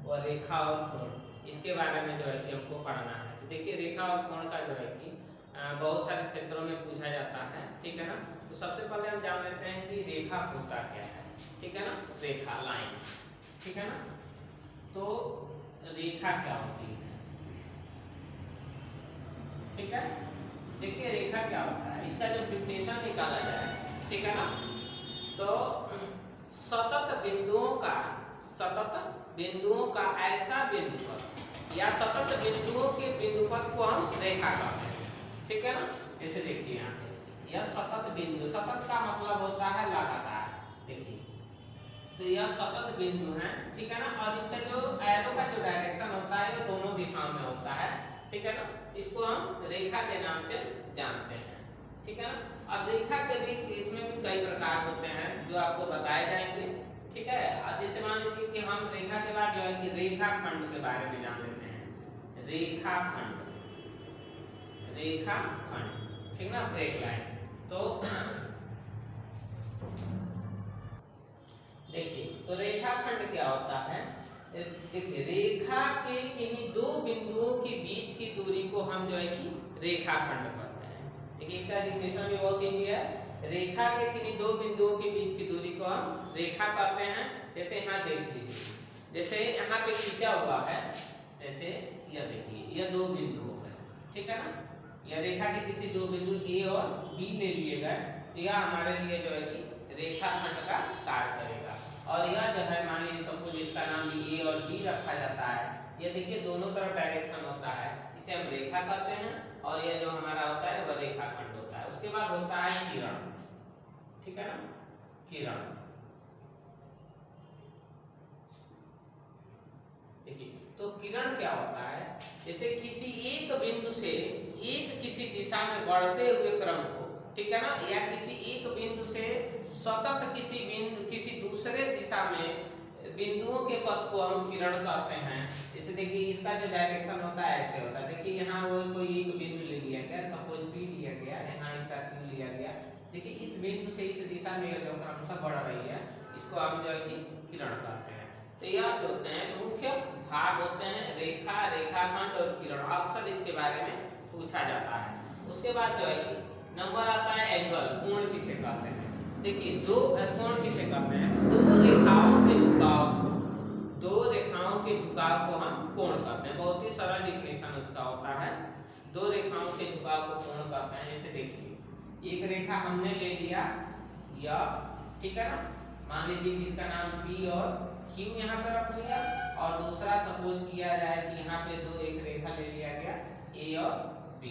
और रेखा और कोण, इसके बारे में जो है कि हमको पढ़ना है। तो देखिए रेखा और कोण का जो है कि बहुत सारे क्षेत्रों में पूछा जाता है, ठीक है ना। तो सबसे पहले हम जान लेते हैं कि रेखा होता क्या है, ठीक है ना। रेखा लाइन, ठीक है ना। तो रेखा क्या होती है, ठीक है। देखिए रेखा क्या होता है, इसका जो डिफिनेशन निकाला जाए, ठीक है ना। तो सतत बिंदुओं का ऐसा बिंदुपथ या सतत बिंदुओं के बिंदुपथ को हम रेखा कहते हैं, ठीक है ना। जैसे देखिए यहाँ पे यह सतत बिंदु, सतत का मतलब होता है लगातार, देखिए तो यह सतत बिंदु है, ठीक है ना। और इनका जो एरो का जो डायरेक्शन होता है वो दोनों दिशाओं में होता है, ठीक है ना। इसको हम रेखा के नाम से जानते हैं, ठीक है ना। अब रेखा के भी इसमें भी कई प्रकार होते हैं जो आपको बताए जाएंगे, ठीक है। अब जैसे मान लीजिए कि हम रेखा के बाद जो है कि रेखा खंड के बारे में जान लेते हैं। रेखा खंड, रेखा खंड, ठीक ना, ब्रेक लाइन। तो देखिए तो रेखाखंड क्या होता है, देखिए रेखा के किन्हीं दो बिंदुओं के बीच की दूरी को हम जो है कि रेखाखंड कहते हैं। देखिए इसका डिफिनेशन भी बहुत इजी है। रेखा के किन्हीं दो बिंदुओं के बीच की दूरी को हम रेखा कहते हैं। जैसे यहाँ देख लीजिए, जैसे यहाँ पे खींचा हुआ है, जैसे यह देखिए यह दो बिंदु है, ठीक है ना। यह रेखा के किसी दो बिंदु ए और बी ले लिए गए, तो यह हमारे लिए जो है कि रेखाखंड का कार्य करेगा। और यह जो है मान लीजिए सपोज इसका नाम भी ए और बी रखा जाता है, ये देखिए दोनों तरफ डायरेक्शन होता है, इसे हम रेखा कहते हैं। और यह जो हमारा होता है वह रेखाखंड होता है। उसके बाद होता है किरण, ठीक है ना, किरण। देखिए तो किरण क्या होता है, जैसे किसी एक बिंदु से एक किसी दिशा में बढ़ते हुए क्रम को, ठीक है ना, या किसी एक बिंदु से सतत किसी दूसरे दिशा में बिंदुओं के पथ को हम किरण कहते हैं। जैसे देखिए इसका जो डायरेक्शन होता है ऐसे होता है, देखिए यहाँ वो कोई एक बिंदु ले लिया गया, सपोज पी लिया गया, यहाँ इसका क्यू लिया गया। देखिए इस बिंदु से इस दिशा में जो क्रमशः बढ़ रही है, इसको हम जो है कि किरण कहते हैं। तो यह जो होते हैं मुख्य भाग होते हैं रेखा, रेखाखंड और किरण। अक्सर इसके बारे में पूछा जाता है। उसके बाद जो है कि नंबर आता है एंगल, कोण किसे कहते हैं। देखिए दो कोण किसे कहते हैं, दो रेखाओं के झुकाव को, दो रेखाओं के झुकाव को हम कोण कहते हैं। बहुत ही सरल डिफिनेशन उसका होता है, दो रेखाओं के झुकाव को कोण कहते हैं। जैसे देखिए एक रेखा हमने ले लिया यह, ठीक है ना, मान लीजिए कि इसका नाम P और Q यहाँ पे रख लिया, और दूसरा सपोज किया जाए कि यहाँ पे दो एक रेखा ले लिया गया A और B,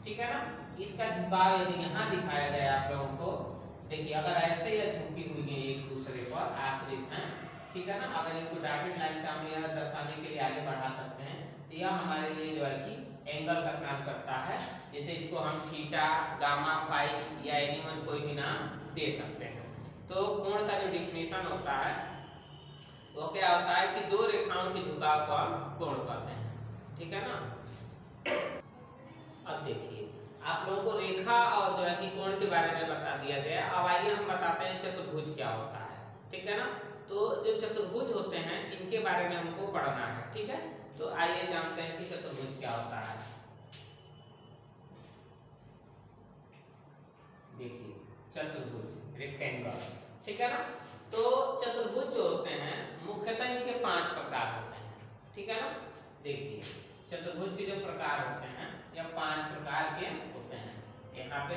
ठीक है ना। इसका झुकाव यदि यहाँ दिखाया गया आप लोगों को, देखिए अगर ऐसे या झुकी हुई है एक दूसरे पर आश्रित हैं, ठीक है ना। अगर इनको डॉटेड लाइन से हम यह दर्शाने के लिए आगे बढ़ा सकते हैं, तो यह हमारे लिए जो है कि एंगल का काम करता है। जैसे इसको हम थीटा, गामा, फाई या एनीवन कोई भी नाम दे सकते हैं। तो कोण का जो डिफिनेशन होता है वो क्या होता है कि दो रेखाओं के झुकाव को हम कोण कहते हैं, ठीक है ना। अब देखिए आप लोगों को रेखा और जो है कि कोण के बारे में बता दिया गया। अब आइए हम बताते हैं चतुर्भुज क्या होता है, ठीक है ना। तो जो चतुर्भुज होते हैं इनके बारे में हमको पढ़ना है, ठीक है। तो आइए जानते हैं कि चतुर्भुज क्या होता है। देखिए चतुर्भुज, रेक्टेंगल, ठीक है ना। तो चतुर्भुज जो होते हैं मुख्यतः इनके 5 प्रकार होते हैं, ठीक है ना। देखिए चतुर्भुज के जो प्रकार होते हैं यह 5 प्रकार के होते हैं। यहाँ पे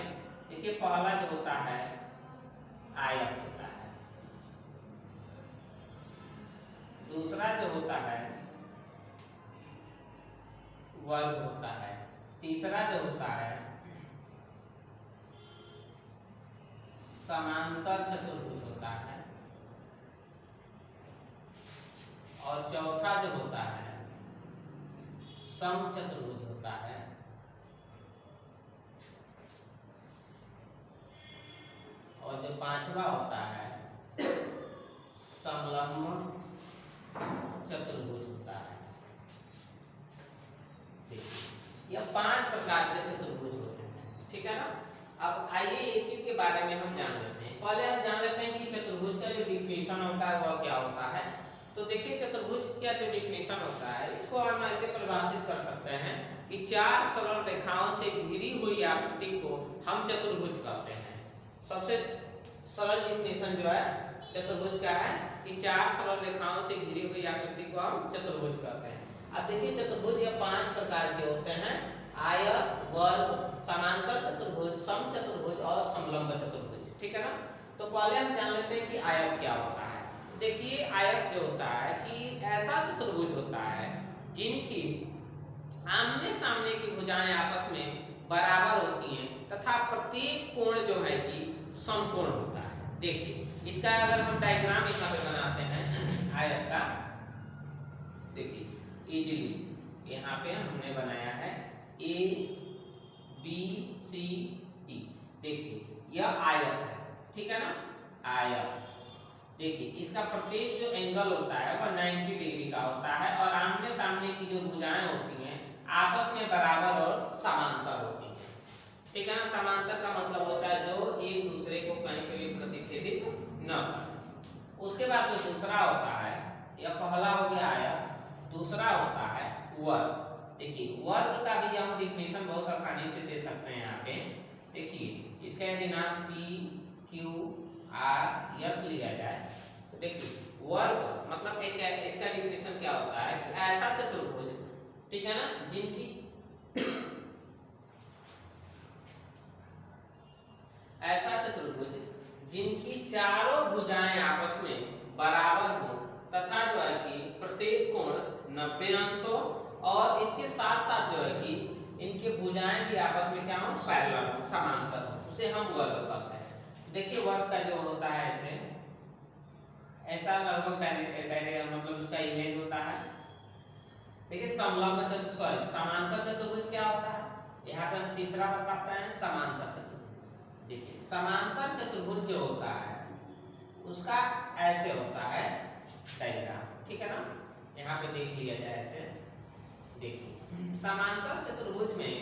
देखिए पहला जो होता है आयत होता है, दूसरा जो होता है वर्ग होता है, तीसरा जो होता है समांतर चतुर्भुज होता है, और चौथा जो होता है समचतुर्भुज होता है, और जो पांचवा होता है समलंब चतुर्भुज होता है। देखिए यह 5 प्रकार के चतुर्भुज होते हैं, ठीक है ना। अब आइए एक के बारे में हम जान लेते हैं। पहले हम जान लेते हैं कि चतुर्भुज का जो डिफिनेशन होता है वह क्या होता है। तो तो देखिए चतुर्भुज का जो डिफिनेशन होता है इसको हम ऐसे परिभाषित कर सकते हैं कि चार सरल रेखाओं से घिरी हुई आकृति को हम चतुर्भुज कहते हैं। सबसे सरल डिफिनेशन जो है चतुर्भुज का है कि चार सरल रेखाओं से घिरी हुई आकृति को हम चतुर्भुज कहते हैं। अब देखिए चतुर्भुज ये 5 प्रकार के होते हैं: आयत, वर्ग, समांतर चतुर्भुज, समचतुर्भुज और समलंब चतुर्भुज। ठीक है ना। तो पहले हम जान लेते हैं कि आयत क्या होता है। देखिए आयत जो होता है कि ऐसा चतुर्भुज होता है जिनकी आमने सामने की भुजाएं आपस में बराबर होती हैं तथा प्रत्येक कोण जो है कि समकोण होता है। देखिए इसका अगर हम डायग्राम यहाँ पे बनाते हैं आयत का, देखिए इजीली यहाँ पे हमने बनाया है ए बी सी डी। देखिए यह आयत है, ठीक है ना, आयत। देखिए इसका प्रत्येक जो एंगल होता है वह 90 डिग्री का होता है और आमने सामने की जो भुजाएं होती हैं आपस में बराबर और समांतर होती हैं। ठीक है ना। समांतर का मतलब होता है जो एक दूसरे को कहीं पे भी प्रतिच्छेदित न करे। उसके बाद जो दूसरा होता है, यह पहला हो गया आयत, दूसरा होता है वर्ग। देखिए वर्ग का भी हम डिफिनेशन बहुत आसानी से दे सकते हैं। यहाँ पे देखिए इसका यदि नाम पी क्यू आर एस लिया जाए तो देखिए वर्ग मतलब एक इसका डिफिनेशन क्या होता है कि ऐसा चतुर्भुज, ठीक है ना, जिनकी ऐसा चतुर्भुज जिनकी चारों भुजाएं आपस में बराबर हो तथा जो है कि प्रत्येक कोण 90 अंश हो और इसके साथ साथ जो है कि इनके भुजाएं भी आपस में क्या हो, पैरेलल हो, समांतर हो, उसे हम वर्ग कहते हैं। देखिए वर्ग का जो होता है ऐसा लगभग मतलब उसका इमेज होता है। देखिए समलंब चतुर्भुज, समांतर चतुर्भुज क्या होता है, यहाँ पे हम तीसरा बताते हैं समांतर चतुर्भुज। देखिए समांतर चतुर्भुज जो होता है उसका ऐसे होता है डायग्राम, ठीक है ना, यहाँ पे देख लिया जाए ऐसे। देखिए समांतर चतुर्भुज में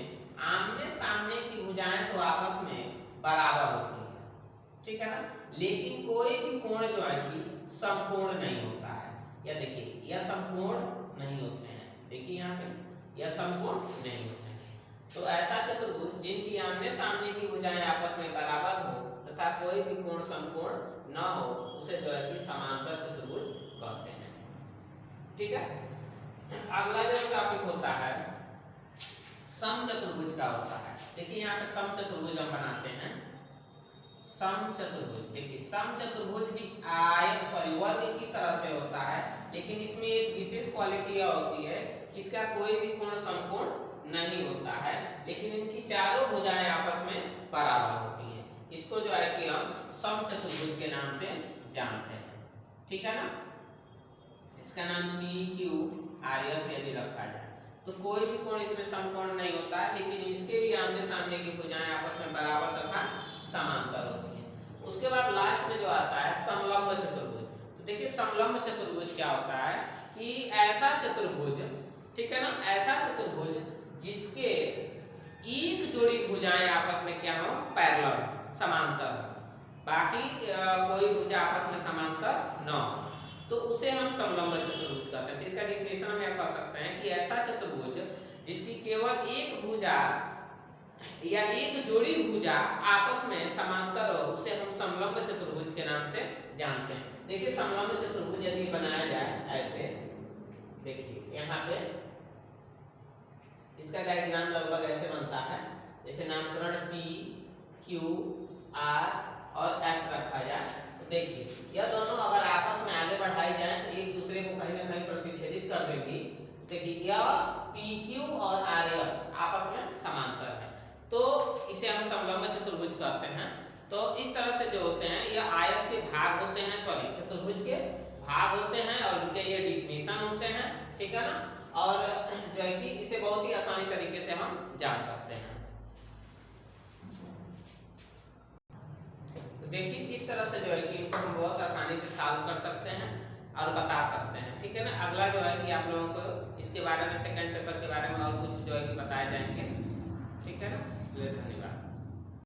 आमने सामने की भुजाएं तो आपस में बराबर होती है, ठीक है ना, लेकिन कोई भी कोण जो है कि समकोण नहीं होता है। या देखिए यह समकोण नहीं होते हैं, देखिए यहाँ पे यह समकोण नहीं होते हैं। तो ऐसा चतुर्भुज जिनकी आमने सामने की भुजाएं आपस में बराबर हो तथा कोई भी कोण समकोण न हो उसे जो है कि समांतर चतुर्भुज कहते हैं। ठीक है। अगला जो टॉपिक होता है समचतुर्भुज का होता है। देखिए यहाँ पे समचतुर्भुज हम बनाते हैं, समचतुर्भुज। देखिए समचतुर्भुज भी वर्ग की तरह से होता है, लेकिन इसमें एक विशेष क्वालिटी यह होती है कि इसका कोई भी कोण समकोण नहीं होता है, लेकिन इनकी चारों भुजाएं आपस में बराबर होती हैं। इसको जो है कि हम समचतुर्भुज के नाम से जानते हैं। ठीक है ना। इसका नाम पी क्यू आर एस यदि रखा जाए तो कोई भी कोण इसमें समकोण नहीं होता है, लेकिन इसके भी आमने सामने की भुजाएं आपस में बराबर तथा समांतर होती है। उसके बाद लास्ट में जो आता है समलंब चतुर्भुज। तो देखिए समलंब चतुर्भुज क्या होता है कि ऐसा चतुर्भुज, ठीक है ना, ऐसा चतुर्भुज जिसके एक जोड़ी भुजाएं आपस में क्या हो, पैरेलल, समांतर, बाकी कोई भुजा आपस में समांतर न हो तो उसे हम समलंब चतुर्भुज कहते हैं। तो इसका डेफिनेशन हम यह कह सकते हैं कि ऐसा चतुर्भुज जिसकी केवल एक भुजा या एक जोड़ी भुजा आपस में समांतर हो उसे हम समलंब चतुर्भुज के नाम से जानते हैं। देखिए समलंब चतुर्भुज यदि बनाया जाए ऐसे, देखिए यहाँ पे इसका डायग्राम लगभग ऐसे बनता है, जैसे नामकरण P, Q, R और S रखा जाए तो देखिए यह दोनों अगर आपस में आगे बढ़ाई जाए तो एक दूसरे को कहीं ना कहीं प्रतिच्छेदित कर देगी। देखिए यह PQ और RS आपस में समांतर है तो इसे हम समलंब चतुर्भुज कहते हैं। तो इस तरह से जो होते हैं यह आयत के भाग होते हैं, चतुर्भुज के भाग होते हैं और उनके ये डिफिनेशन होते हैं, ठीक है ना, और जो है कि इसे बहुत ही आसानी तरीके से हम जान सकते हैं। तो देखिए इस तरह से जो है कि इनको हम बहुत आसानी से सॉल्व कर सकते हैं और बता सकते हैं, ठीक है ना। अगला जो है कि आप लोगों को इसके बारे में सेकंड पेपर के बारे में और कुछ जो है कि बताए जाएंगे, ठीक है ना। धन्यवाद।